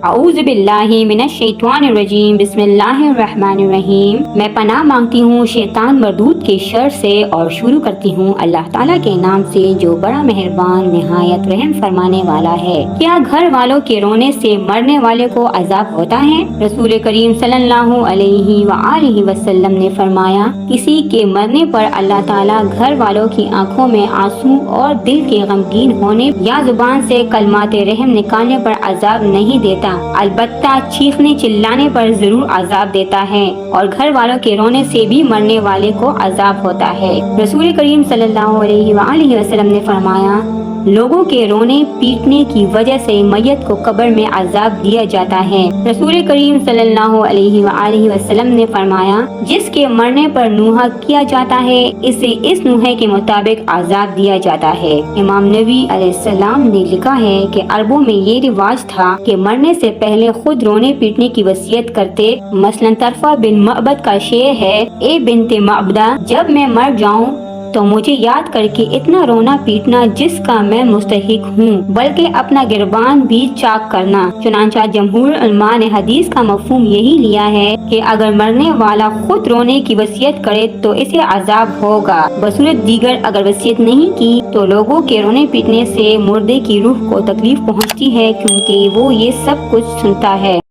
اعوذ باللہ من الشیطان الرجیم بسم اللہ الرحمن الرحیم۔ میں پناہ مانگتی ہوں شیطان مردود کے شر سے اور شروع کرتی ہوں اللہ تعالیٰ کے نام سے جو بڑا مہربان نہایت رحم فرمانے والا ہے۔ کیا گھر والوں کے رونے سے مرنے والے کو عذاب ہوتا ہے؟ رسول کریم صلی اللہ علیہ وآلہ وسلم نے فرمایا، کسی کے مرنے پر اللہ تعالیٰ گھر والوں کی آنکھوں میں آنسو اور دل کے غمگین ہونے یا زبان سے کلمات رحم نکالنے پر عذاب نہیں دیتا، البتہ چیخنے چلانے پر ضرور عذاب دیتا ہے، اور گھر والوں کے رونے سے بھی مرنے والے کو عذاب ہوتا ہے۔ رسول کریم صلی اللہ علیہ وآلہ وسلم نے فرمایا، لوگوں کے رونے پیٹنے کی وجہ سے میت کو قبر میں عذاب دیا جاتا ہے۔ رسول کریم صلی اللہ علیہ وآلہ وسلم نے فرمایا، جس کے مرنے پر نوحہ کیا جاتا ہے اسے اس نوحے کے مطابق عذاب دیا جاتا ہے۔ امام نووی علیہ السلام نے لکھا ہے کہ عربوں میں یہ رواج تھا کہ مرنے سے پہلے خود رونے پیٹنے کی وصیت کرتے۔ مثلا طرفہ بن معبد کا شعر ہے، اے بنت معبدہ، جب میں مر جاؤں تو مجھے یاد کر کے اتنا رونا پیٹنا جس کا میں مستحق ہوں، بلکہ اپنا گربان بھی چاک کرنا۔ چنانچہ جمہور علماء نے حدیث کا مفہوم یہی لیا ہے کہ اگر مرنے والا خود رونے کی وصیت کرے تو اسے عذاب ہوگا، بصورت دیگر اگر وصیت نہیں کی تو لوگوں کے رونے پیٹنے سے مردے کی روح کو تکلیف پہنچتی ہے، کیونکہ وہ یہ سب کچھ سنتا ہے۔